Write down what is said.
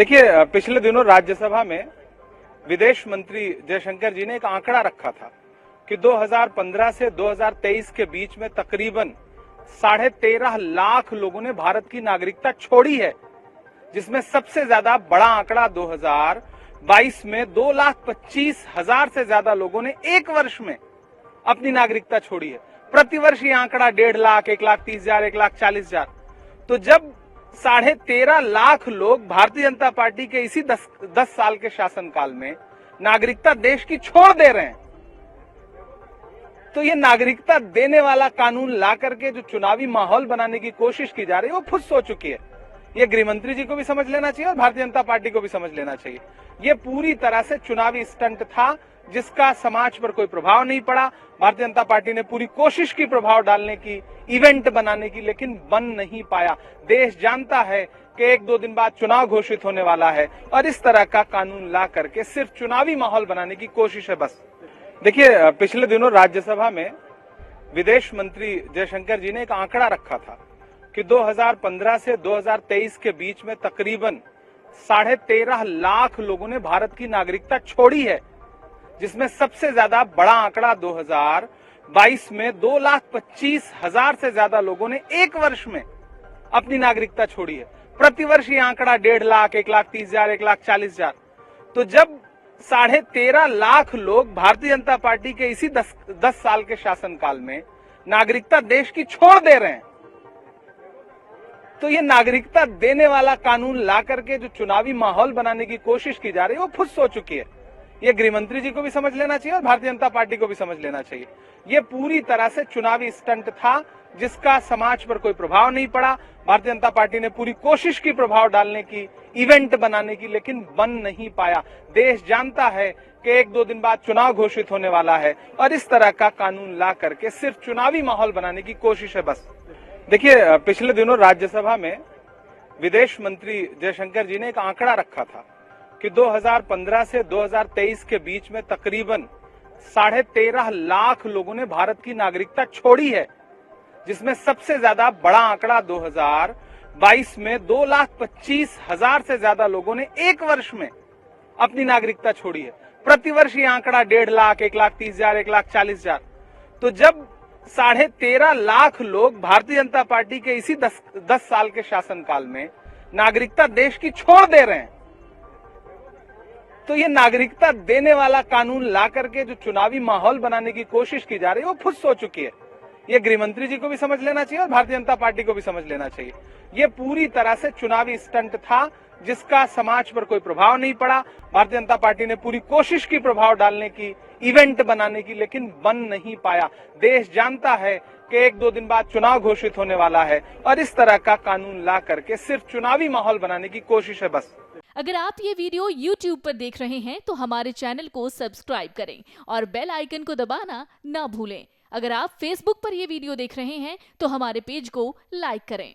देखिए, पिछले दिनों राज्यसभा में विदेश मंत्री जयशंकर जी ने एक आंकड़ा रखा था कि 2015 से 2023 के बीच में तकरीबन 13.5 लाख लोगों ने भारत की नागरिकता छोड़ी है, जिसमें सबसे ज्यादा बड़ा आंकड़ा 2022 में 2,25,000 से ज्यादा लोगों ने एक वर्ष में अपनी नागरिकता छोड़ी है। प्रतिवर्ष ये आंकड़ा 1.5 लाख, 1,30,000, 1,40,000। तो जब 13.5 लाख लोग भारतीय जनता पार्टी के इसी 10 साल के शासनकाल में नागरिकता देश की छोड़ दे रहे हैं, तो ये नागरिकता देने वाला कानून ला करके जो चुनावी माहौल बनाने की कोशिश की जा रही है वो खुद सो चुकी है। ये गृह मंत्री जी को भी समझ लेना चाहिए और भारतीय जनता पार्टी को भी समझ लेना चाहिए। ये पूरी तरह से चुनावी स्टंट था जिसका समाज पर कोई प्रभाव नहीं पड़ा। भारतीय जनता पार्टी ने पूरी कोशिश की प्रभाव डालने की, इवेंट बनाने की, लेकिन बन नहीं पाया। देश जानता है कि 1-2 दिन बाद चुनाव घोषित होने वाला है और इस तरह का कानून ला करके सिर्फ चुनावी माहौल बनाने की कोशिश है बस। देखिए, पिछले दिनों राज्यसभा में विदेश मंत्री जयशंकर जी ने एक आंकड़ा रखा था कि 2015 से 2023 के बीच में तकरीबन 13.5 लाख लोगों ने भारत की नागरिकता छोड़ी है, जिसमें सबसे ज्यादा बड़ा आंकड़ा 2022 में 2,25,000 से ज्यादा लोगों ने एक वर्ष में अपनी नागरिकता छोड़ी है। प्रतिवर्ष ये आंकड़ा 1.5 लाख, 1,30,000, 1,40,000। तो जब 13.5 लाख लोग भारतीय जनता पार्टी के इसी 10 साल के शासनकाल में नागरिकता देश की छोड़ दे रहे हैं, तो ये नागरिकता देने वाला कानून ला करके जो चुनावी माहौल बनाने की कोशिश की जा रही है वो खुद सो चुकी है। ये गृह मंत्री जी को भी समझ लेना चाहिए और भारतीय जनता पार्टी को भी समझ लेना चाहिए। ये पूरी तरह से चुनावी स्टंट था जिसका समाज पर कोई प्रभाव नहीं पड़ा। भारतीय जनता पार्टी ने पूरी कोशिश की प्रभाव डालने की, इवेंट बनाने की, लेकिन बन नहीं पाया। देश जानता है कि 1-2 दिन बाद चुनाव घोषित होने वाला है और इस तरह का कानून ला करके सिर्फ चुनावी माहौल बनाने की कोशिश है बस। देखिए, पिछले दिनों राज्यसभा में विदेश मंत्री जयशंकर जी ने एक आंकड़ा रखा था कि 2015 से 2023 के बीच में तकरीबन 13.5 लाख लोगों ने भारत की नागरिकता छोड़ी है, जिसमें सबसे ज्यादा बड़ा आंकड़ा 2022 में 2,25,000 से ज्यादा लोगों ने एक वर्ष में अपनी नागरिकता छोड़ी है। प्रतिवर्ष ये आंकड़ा 1.5 लाख, 1,30,000, 1,40,000। तो जब 13.5 लाख लोग भारतीय जनता पार्टी के इसी 10 साल के शासनकाल में नागरिकता देश की छोड़ दे रहे हैं, तो ये नागरिकता देने वाला कानून ला करके जो चुनावी माहौल बनाने की कोशिश की जा रही है वो खुद सो चुकी है। ये गृह मंत्री जी को भी समझ लेना चाहिए और भारतीय जनता पार्टी को भी समझ लेना चाहिए। ये पूरी तरह से चुनावी स्टंट था जिसका समाज पर कोई प्रभाव नहीं पड़ा। भारतीय जनता पार्टी ने पूरी कोशिश की प्रभाव डालने की, इवेंट बनाने की, लेकिन बन नहीं पाया। देश जानता है कि 1-2 दिन बाद चुनाव घोषित होने वाला है और इस तरह का कानून ला करके सिर्फ चुनावी माहौल बनाने की कोशिश है बस। अगर आप ये वीडियो YouTube पर देख रहे हैं तो हमारे चैनल को सब्सक्राइब करें और बेल आइकन को दबाना ना भूलें। अगर आप Facebook पर ये वीडियो देख रहे हैं तो हमारे पेज को लाइक करें।